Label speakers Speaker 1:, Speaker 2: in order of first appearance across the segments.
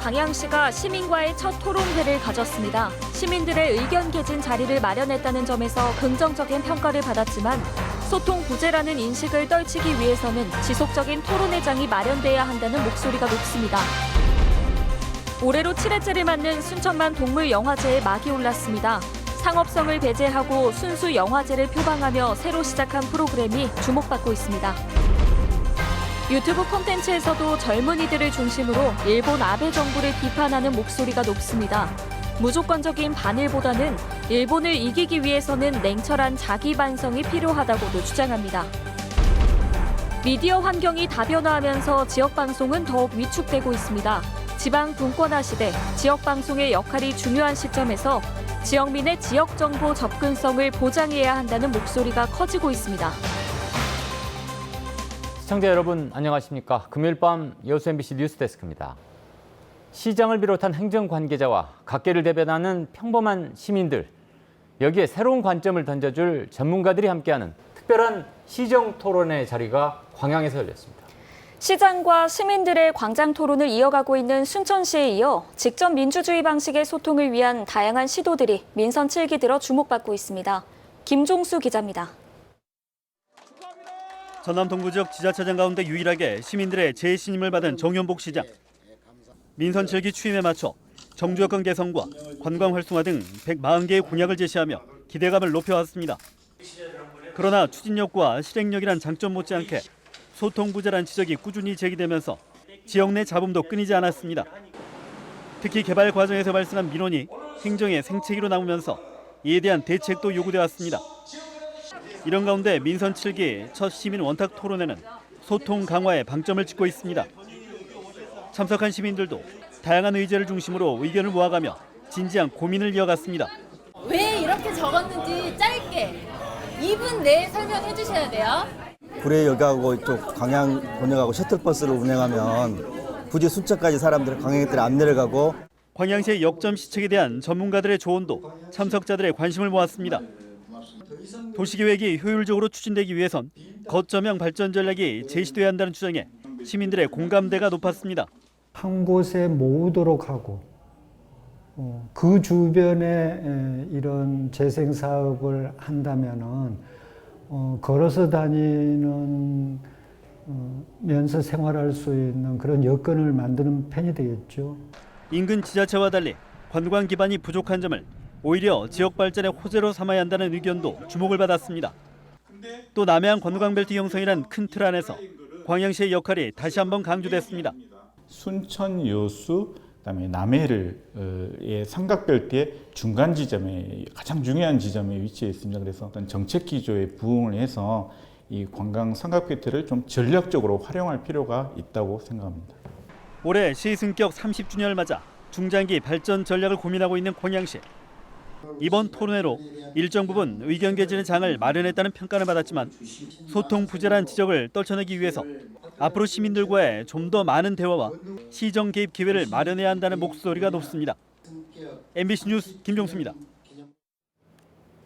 Speaker 1: 광양시가 시민과의 첫 토론회를 가졌습니다. 시민들의 의견 개진 자리를 마련했다는 점에서 긍정적인 평가를 받았지만 소통 부재라는 인식을 떨치기 위해서는 지속적인 토론회장이 마련돼야 한다는 목소리가 높습니다. 올해로 7회째를 맞는 순천만 동물영화제에 막이 올랐습니다. 상업성을 배제하고 순수 영화제를 표방하며 새로 시작한 프로그램이 주목받고 있습니다. 유튜브 콘텐츠에서도 젊은이들을 중심으로 일본 아베 정부를 비판하는 목소리가 높습니다. 무조건적인 반일보다는 일본을 이기기 위해서는 냉철한 자기 반성이 필요하다고도 주장합니다. 미디어 환경이 다변화하면서 지역방송은 더욱 위축되고 있습니다. 지방 분권화 시대, 지역방송의 역할이 중요한 시점에서 지역민의 지역정보 접근성을 보장해야 한다는 목소리가 커지고 있습니다.
Speaker 2: 시청자 여러분 안녕하십니까? 금요일 밤 여수 MBC 뉴스데스크입니다. 시장을 비롯한 행정 관계자와 각계를 대변하는 평범한 시민들, 여기에 새로운 관점을 던져줄 전문가들이 함께하는 특별한 시정 토론회 자리가 광양에서 열렸습니다.
Speaker 1: 시장과 시민들의 광장 토론을 이어가고 있는 순천시에 이어 직접 민주주의 방식의 소통을 위한 다양한 시도들이 민선 7기 들어 주목받고 있습니다. 김종수 기자입니다.
Speaker 3: 전남 동부 지역 지자체장 가운데 유일하게 시민들의 재신임을 받은 정연복 시장. 민선 7기 취임에 맞춰 정주 여건 개선과 관광 활성화 등 140개의 공약을 제시하며 기대감을 높여왔습니다. 그러나 추진력과 실행력이란 장점 못지않게 소통 부재란 지적이 꾸준히 제기되면서 지역 내 잡음도 끊이지 않았습니다. 특히 개발 과정에서 발생한 민원이 행정의 생채기로 남으면서 이에 대한 대책도 요구돼 왔습니다. 이런 가운데 민선 7기 첫 시민 원탁 토론회는 소통 강화에 방점을 찍고 있습니다. 참석한 시민들도 다양한 의제를 중심으로 의견을 모아가며 진지한 고민을 이어갔습니다.
Speaker 4: 왜 이렇게 적었는지 짧게 2분 내에 설명해 주셔야 돼요.
Speaker 5: 구례역하고 이쪽 광양 본역하고 셔틀버스를 운행하면 굳이 순천까지 사람들이 광양역들이 안 내려가고
Speaker 3: 광양시의 역점 시책에 대한 전문가들의 조언도 참석자들의 관심을 모았습니다. 도시계획이 효율적으로 추진되기 위해선 거점형 발전 전략이 제시돼야 한다는 주장에 시민들의 공감대가 높았습니다.
Speaker 6: 한 곳에 모으도록 하고 그 주변에 이런 재생 사업을 한다면은 걸어서 다니는 면서 생활할 수 있는 그런 여건을 만드는 편이 되겠죠.
Speaker 3: 인근 지자체와 달리 관광 기반이 부족한 점을 오히려 지역 발전의 호재로 삼아야 한다는 의견도 주목을 받았습니다. 또 남해안 관광벨트 형성이란 큰 틀 안에서 광양시의 역할이 다시 한번 강조됐습니다.
Speaker 7: 순천, 여수, 그다음에 남해를 삼각벨트의 중간 지점에 가장 중요한 지점에 위치해 있습니다. 그래서 어떤 정책 기조에 부응을 해서 이 관광 삼각벨트를 좀 전략적으로 활용할 필요가 있다고 생각합니다.
Speaker 3: 올해 시승격 30주년을 맞아 중장기 발전 전략을 고민하고 있는 광양시. 이번 토론회로 일정 부분 의견 개진의 장을 마련했다는 평가를 받았지만 소통 부재란 지적을 떨쳐내기 위해서 앞으로 시민들과의 좀 더 많은 대화와 시정 개입 기회를 마련해야 한다는 목소리가 높습니다. MBC 뉴스 김종수입니다.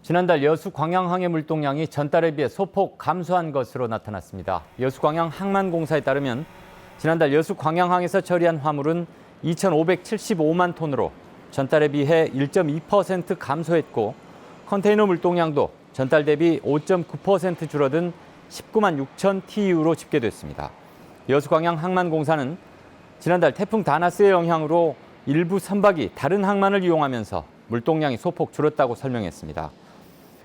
Speaker 2: 지난달 여수 광양항의 물동량이 전달에 비해 소폭 감소한 것으로 나타났습니다. 여수 광양 항만공사에 따르면 지난달 여수 광양항에서 처리한 화물은 2,575만 톤으로 전달에 비해 1.2% 감소했고 컨테이너 물동량도 전달 대비 5.9% 줄어든 19만 6천 TEU로 집계됐습니다. 여수광양 항만공사는 지난달 태풍 다나스의 영향으로 일부 선박이 다른 항만을 이용하면서 물동량이 소폭 줄었다고 설명했습니다.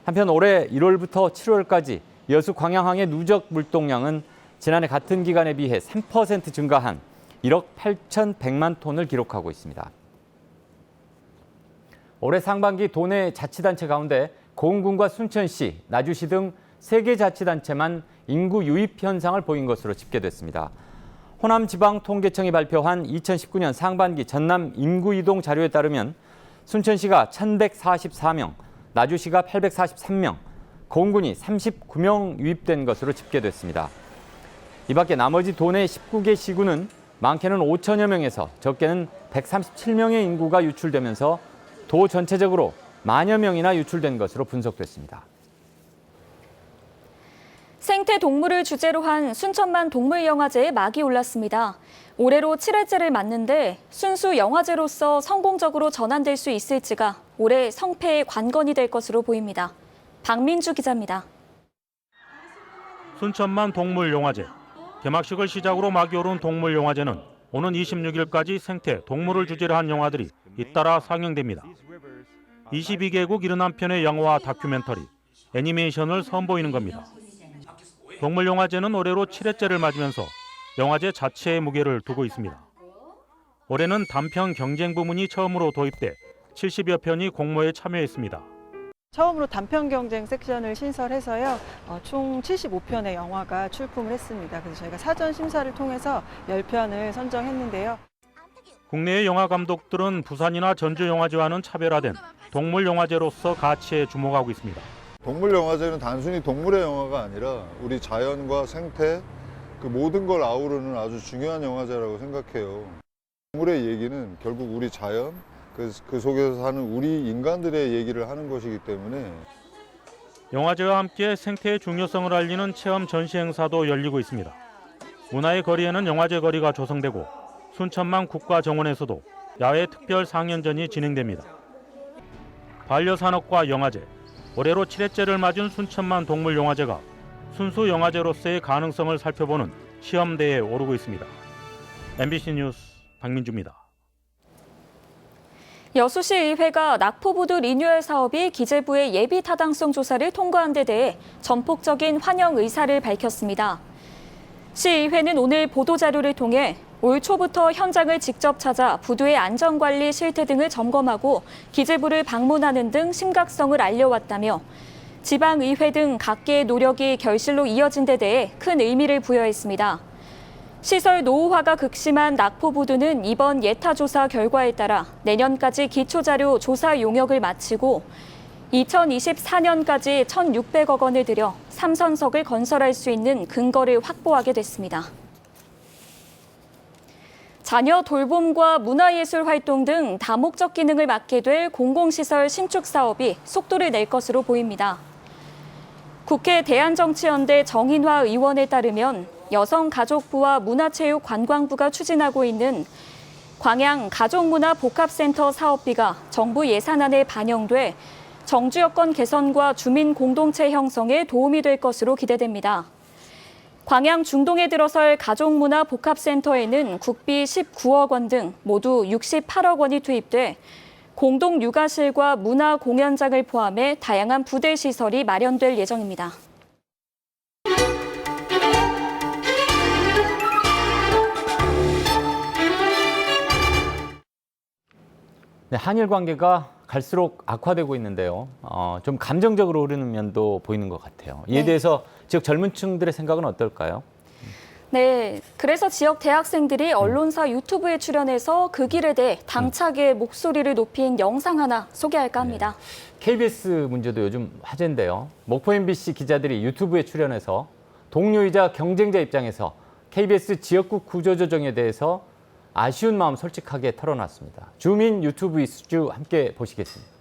Speaker 2: 한편 올해 1월부터 7월까지 여수광양항의 누적 물동량은 지난해 같은 기간에 비해 3% 증가한 1억 8,100만 톤을 기록하고 있습니다. 올해 상반기 도내 자치단체 가운데 고흥군과 순천시, 나주시 등 3개 자치단체만 인구 유입 현상을 보인 것으로 집계됐습니다. 호남지방통계청이 발표한 2019년 상반기 전남 인구 이동 자료에 따르면 순천시가 1,144명, 나주시가 843명, 고흥군이 39명 유입된 것으로 집계됐습니다. 이 밖에 나머지 도내 19개 시군은 많게는 5천여 명에서 적게는 137명의 인구가 유출되면서 도 전체적으로 만여 명이나 유출된 것으로 분석됐습니다.
Speaker 1: 생태 동물을 주제로 한 순천만 동물영화제에 막이 올랐습니다. 올해로 7회째를 맞는데 순수 영화제로서 성공적으로 전환될 수 있을지가 올해 성패의 관건이 될 것으로 보입니다. 박민주 기자입니다.
Speaker 8: 순천만 동물영화제. 개막식을 시작으로 막이 오른 동물영화제는 오는 26일까지 생태, 동물을 주제로 한 영화들이 잇따라 상영됩니다. 22개국 71편의 영화와 다큐멘터리, 애니메이션을 선보이는 겁니다. 동물영화제는 올해로 7회째를 맞으면서 영화제 자체의 무게를 두고 있습니다. 올해는 단편 경쟁 부문이 처음으로 도입돼 70여 편이 공모에 참여했습니다.
Speaker 9: 처음으로 단편 경쟁 섹션을 신설해서요. 총 75편의 영화가 출품을 했습니다. 그래서 저희가 사전 심사를 통해서 10편을 선정했는데요.
Speaker 8: 국내의 영화 감독들은 부산이나 전주 영화제와는 차별화된 동물 영화제로서 가치에 주목하고 있습니다.
Speaker 10: 동물 영화제는 단순히 동물의 영화가 아니라 우리 자연과 생태 그 모든 걸 아우르는 아주 중요한 영화제라고 생각해요. 동물의 얘기는 결국 우리 자연, 그 속에서 사는 우리 인간들의 얘기를 하는 것이기 때문에
Speaker 8: 영화제와 함께 생태의 중요성을 알리는 체험 전시 행사도 열리고 있습니다. 문화의 거리에는 영화제 거리가 조성되고 순천만 국가정원에서도 야외 특별 상연전이 진행됩니다. 반려산업과 영화제, 올해로 7회째를 맞은 순천만 동물영화제가 순수 영화제로서의 가능성을 살펴보는 시험대에 오르고 있습니다. MBC 뉴스 박민주입니다.
Speaker 1: 여수시의회가 낙포부두 리뉴얼 사업이 기재부의 예비 타당성 조사를 통과한 데 대해 전폭적인 환영 의사를 밝혔습니다. 시의회는 오늘 보도자료를 통해 올 초부터 현장을 직접 찾아 부두의 안전관리 실태 등을 점검하고 기재부를 방문하는 등 심각성을 알려왔다며 지방의회 등 각계의 노력이 결실로 이어진 데 대해 큰 의미를 부여했습니다. 시설 노후화가 극심한 낙포부두는 이번 예타조사 결과에 따라 내년까지 기초자료 조사 용역을 마치고 2024년까지 1,600억 원을 들여 3선석을 건설할 수 있는 근거를 확보하게 됐습니다. 자녀 돌봄과 문화예술 활동 등 다목적 기능을 맡게 될 공공시설 신축 사업이 속도를 낼 것으로 보입니다. 국회 대한정치연대 정인화 의원에 따르면 여성가족부와 문화체육관광부가 추진하고 있는 광양 가족문화복합센터 사업비가 정부 예산안에 반영돼 정주 여건 개선과 주민 공동체 형성에 도움이 될 것으로 기대됩니다. 광양 중동에 들어설 가족문화복합센터에는 국비 19억 원 등 모두 68억 원이 투입돼 공동 육아실과 문화공연장을 포함해 다양한 부대 시설이 마련될 예정입니다.
Speaker 2: 네, 한일 관계가 갈수록 악화되고 있는데요. 좀 감정적으로 흐르는 면도 보이는 것 같아요. 이에 대해서 지역 젊은 층들의 생각은 어떨까요?
Speaker 1: 네, 그래서 지역 대학생들이 언론사 유튜브에 출연해서 그 길에 대해 당차게 목소리를 높인 영상 하나 소개할까 합니다.
Speaker 2: KBS 문제도 요즘 화제인데요. 목포 MBC 기자들이 유튜브에 출연해서 동료이자 경쟁자 입장에서 KBS 지역국 구조조정에 대해서 아쉬운 마음 솔직하게 털어놨습니다. 주민 유튜브 이슈 함께 보시겠습니다.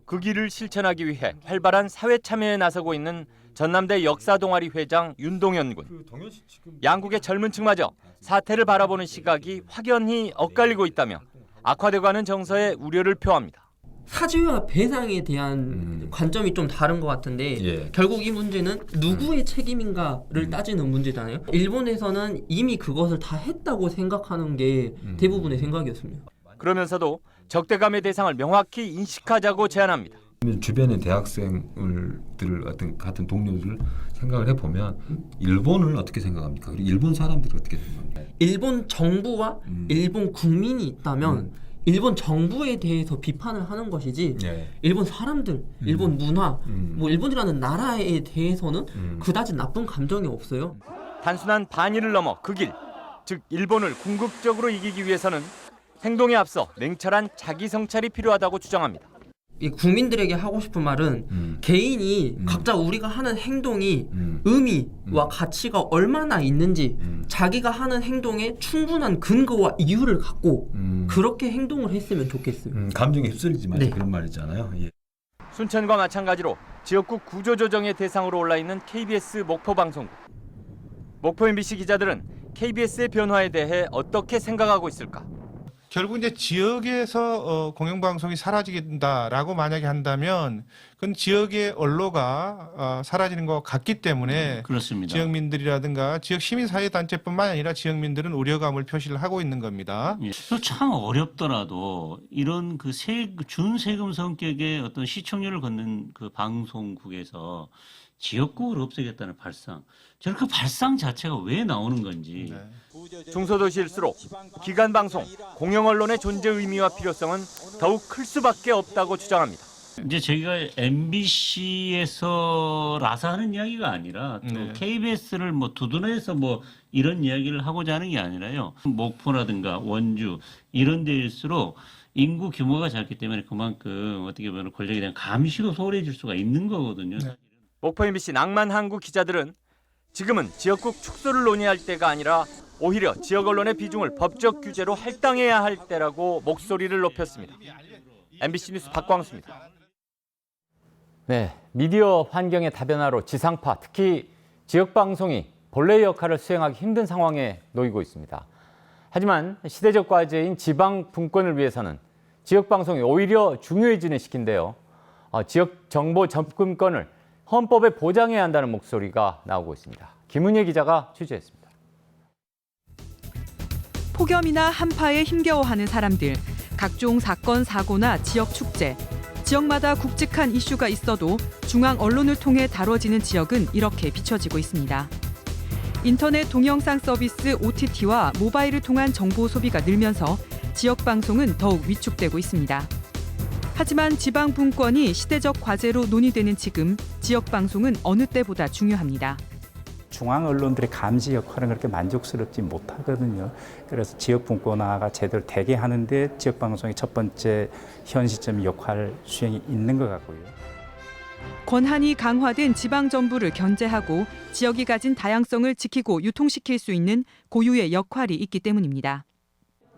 Speaker 2: 그 길을 실천하기 위해 활발한 사회 참여에 나서고 있는 전남대 역사동아리 회장 윤동현 군. 양국의 젊은 층마저 사태를 바라보는 시각이 확연히 엇갈리고 있다며 악화되어가는 정서에 우려를 표합니다.
Speaker 11: 사죄와 배상에 대한 관점이 좀 다른 것 같은데 결국 이 문제는 누구의 책임인가를 따지는 문제잖아요. 일본에서는 이미 그것을 다 했다고 생각하는 게 대부분의 생각이었습니다.
Speaker 2: 그러면서도 적대감의 대상을 명확히 인식하자고 제안합니다.
Speaker 12: 주변의 대학생들 같은 동료들 생각을 해보면 일본을 어떻게 생각합니까? 그리고 일본 사람들이 어떻게 생각합니까?
Speaker 11: 일본 정부와 일본 국민이 있다면 일본 정부에 대해서 비판을 하는 것이지 일본 사람들, 일본 문화, 뭐 일본이라는 나라에 대해서는 그다지 나쁜 감정이 없어요.
Speaker 2: 단순한 반의를 넘어 그 길, 즉 일본을 궁극적으로 이기기 위해서는 행동에 앞서 냉철한 자기 성찰이 필요하다고 주장합니다.
Speaker 11: 이 국민들에게 하고 싶은 말은 개인이 각자 우리가 하는 행동이 의미와 가치가 얼마나 있는지 자기가 하는 행동에 충분한 근거와 이유를 갖고 그렇게 행동을 했으면 좋겠어요.
Speaker 12: 감정에 휩쓸리지 마세요. 그런 말이잖아요.
Speaker 2: 순천과 마찬가지로 지역구 구조조정의 대상으로 올라있는 KBS 목포방송국. 목포 MBC 기자들은 KBS의 변화에 대해 어떻게 생각하고 있을까?
Speaker 13: 결국 이제 지역에서 공영방송이 사라지긴다라고 만약에 한다면 그건 지역의 언로가 사라지는 것 같기 때문에
Speaker 14: 그렇습니다.
Speaker 13: 지역민들이라든가 지역 시민사회단체뿐만 아니라 지역민들은 우려감을 표시를 하고 있는 겁니다.
Speaker 14: 예. 참 어렵더라도 이런 그 준세금 성격의 어떤 시청률을 걷는 그 방송국에서 지역국을 없애겠다는 발상. 저는 그 발상 자체가 왜 나오는 건지.
Speaker 2: 중소도시일수록 기관 방송, 공영 언론의 존재 의미와 필요성은 더욱 클 수밖에 없다고 주장합니다.
Speaker 14: 이제 저희가 MBC에서라서 하는 이야기가 아니라 또 KBS를 뭐 두둔해서 뭐 이런 이야기를 하고자 하는 게 아니라요. 목포라든가 원주 이런 데일수록 인구 규모가 작기 때문에 그만큼 어떻게 보면 권력에 대한 감시도 소홀해질 수가 있는 거거든요.
Speaker 2: 목포 MBC 낭만 항구 기자들은 지금은 지역국 축소를 논의할 때가 아니라 오히려 지역 언론의 비중을 법적 규제로 할당해야 할 때라고 목소리를 높였습니다. MBC 뉴스 박광수입니다. 네, 미디어 환경의 다변화로 지상파, 특히 지역 방송이 본래의 역할을 수행하기 힘든 상황에 놓이고 있습니다. 하지만 시대적 과제인 지방 분권을 위해서는 지역 방송이 오히려 중요해지는 시기인데요. 지역 정보 접근권을 헌법에 보장해야 한다는 목소리가 나오고 있습니다. 김은혜 기자가 취재했습니다.
Speaker 15: 폭염이나 한파에 힘겨워하는 사람들, 각종 사건, 사고나 지역 축제, 지역마다 굵직한 이슈가 있어도 중앙 언론을 통해 다뤄지는 지역은 이렇게 비춰지고 있습니다. 인터넷 동영상 서비스 OTT와 모바일을 통한 정보 소비가 늘면서 지역 방송은 더욱 위축되고 있습니다. 하지만 지방 분권이 시대적 과제로 논의되는 지금 지역 방송은 어느 때보다 중요합니다.
Speaker 16: 중앙 언론들의 감시 역할은 그렇게 만족스럽지 못하거든요. 그래서 지역 분권화가 제대로 되게 하는데 지역 방송이 첫 번째 현 시점 역할 수행이 있는 것 같고요.
Speaker 15: 권한이 강화된 지방 정부를 견제하고 지역이 가진 다양성을 지키고 유통시킬 수 있는 고유의 역할이 있기 때문입니다.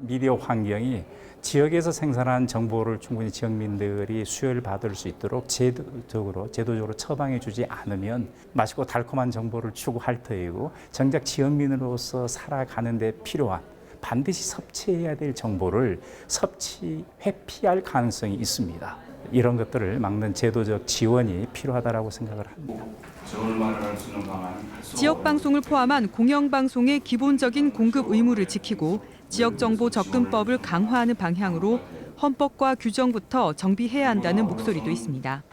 Speaker 16: 미디어 환경이 지역에서 생산한 정보를 충분히 지역민들이 수요를 받을 수 있도록 제도적으로 처방해 주지 않으면 맛있고 달콤한 정보를 추구할 터이고 정작 지역민으로서 살아가는 데 필요한 반드시 섭취해야 될 정보를 회피할 가능성이 있습니다. 이런 것들을 막는 제도적 지원이 필요하다고 생각을 합니다.
Speaker 15: 지역 방송을 포함한 공영 방송의 기본적인 공급 의무를 지키고 지역 정보 접근법을 강화하는 방향으로 헌법과 규정부터 정비해야 한다는 목소리도 있습니다.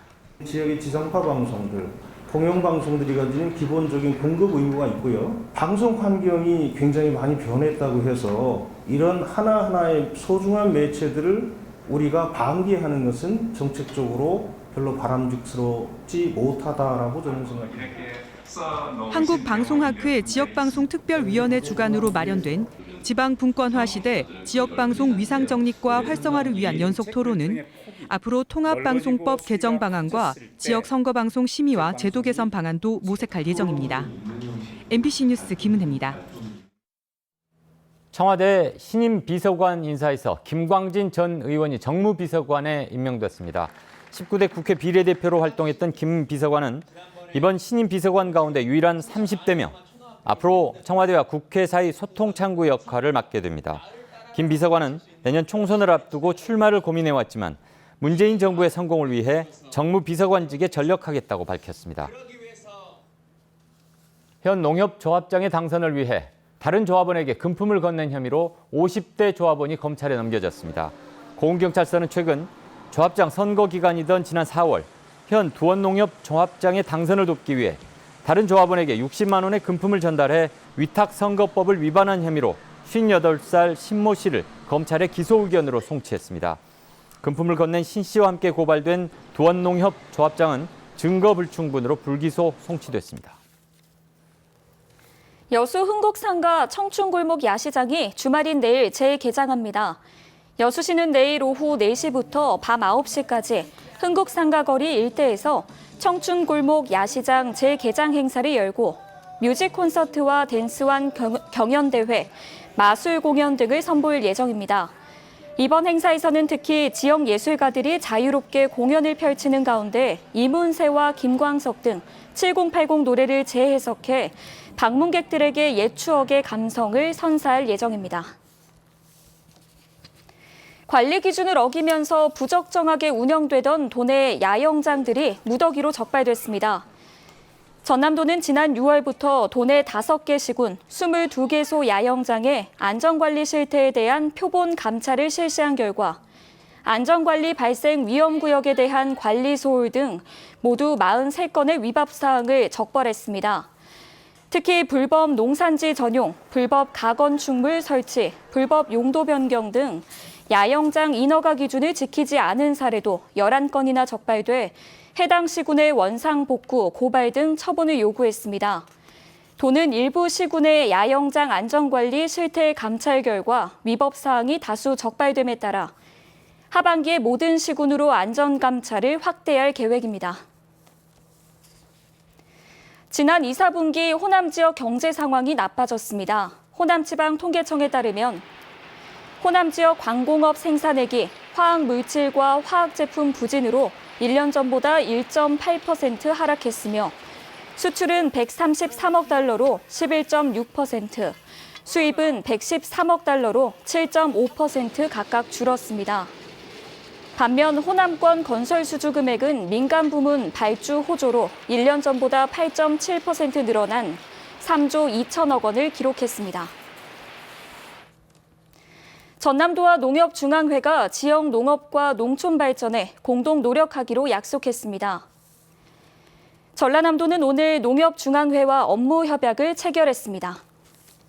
Speaker 17: 지역의 지상파 방송들, 공영 방송들이 가지는 기본적인 공급 의무가 있고요. 방송 환경이 굉장히 많이 변했다고 해서 이런 하나하나의 소중한 매체들을 우리가 방기하는 것은 정책적으로 별로 바람직스럽지 못하다라고 저는 생각합니다.
Speaker 15: 한국방송학회 지역방송특별위원회 주관으로 마련된 지방분권화 시대 지역방송 위상정립과 활성화를 위한 연속 토론은 앞으로 통합방송법 개정 방안과 지역선거방송 심의와 제도 개선 방안도 모색할 예정입니다. MBC 뉴스 김은혜입니다.
Speaker 2: 청와대 신임 비서관 인사에서 김광진 전 의원이 정무비서관에 임명됐습니다. 19대 국회 비례대표로 활동했던 김 비서관은 이번 신임 비서관 가운데 유일한 30대며 앞으로 청와대와 국회 사이 소통 창구 역할을 맡게 됩니다. 김 비서관은 내년 총선을 앞두고 출마를 고민해왔지만 문재인 정부의 성공을 위해 정무비서관직에 전력하겠다고 밝혔습니다. 현 농협조합장의 당선을 위해 다른 조합원에게 금품을 건넨 혐의로 50대 조합원이 검찰에 넘겨졌습니다. 고흥경찰서는 최근 조합장 선거 기간이던 지난 4월 현 두원농협조합장의 당선을 돕기 위해 다른 조합원에게 60만 원의 금품을 전달해 위탁선거법을 위반한 혐의로 58살 신모 씨를 검찰에 기소 의견으로 송치했습니다. 금품을 건넨 신 씨와 함께 고발된 두원농협 조합장은 증거 불충분으로 불기소 송치됐습니다.
Speaker 1: 여수 흥국상가 청춘골목 야시장이 주말인 내일 재개장합니다. 여수시는 내일 오후 4시부터 밤 9시까지 흥국상가 거리 일대에서 청춘골목 야시장 재개장 행사를 열고 뮤직 콘서트와 댄스완 경연대회, 마술 공연 등을 선보일 예정입니다. 이번 행사에서는 특히 지역 예술가들이 자유롭게 공연을 펼치는 가운데 이문세와 김광석 등 7080 노래를 재해석해 방문객들에게 옛 추억의 감성을 선사할 예정입니다. 관리 기준을 어기면서 부적정하게 운영되던 도내 야영장들이 무더기로 적발됐습니다. 전남도는 지난 6월부터 도내 5개 시군 22개소 야영장의 안전관리 실태에 대한 표본 감찰을 실시한 결과 안전관리 발생 위험구역에 대한 관리 소홀 등 모두 43건의 위반 사항을 적발했습니다. 특히 불법 농산지 전용, 불법 가건축물 설치, 불법 용도 변경 등 야영장 인허가 기준을 지키지 않은 사례도 11건이나 적발돼 해당 시군의 원상 복구, 고발 등 처분을 요구했습니다. 도는 일부 시군의 야영장 안전관리 실태 감찰 결과 위법 사항이 다수 적발됨에 따라 하반기에 모든 시군으로 안전감찰을 확대할 계획입니다. 지난 2, 4분기 호남 지역 경제 상황이 나빠졌습니다. 호남지방통계청에 따르면 호남 지역 광공업 생산액이 화학물질과 화학제품 부진으로 1년 전보다 1.8% 하락했으며 수출은 133억 달러로 11.6%, 수입은 113억 달러로 7.5% 각각 줄었습니다. 반면 호남권 건설 수주 금액은 민간 부문 발주 호조로 1년 전보다 8.7% 늘어난 3조 2천억 원을 기록했습니다. 전남도와 농협중앙회가 지역 농업과 농촌 발전에 공동 노력하기로 약속했습니다. 전라남도는 오늘 농협중앙회와 업무 협약을 체결했습니다.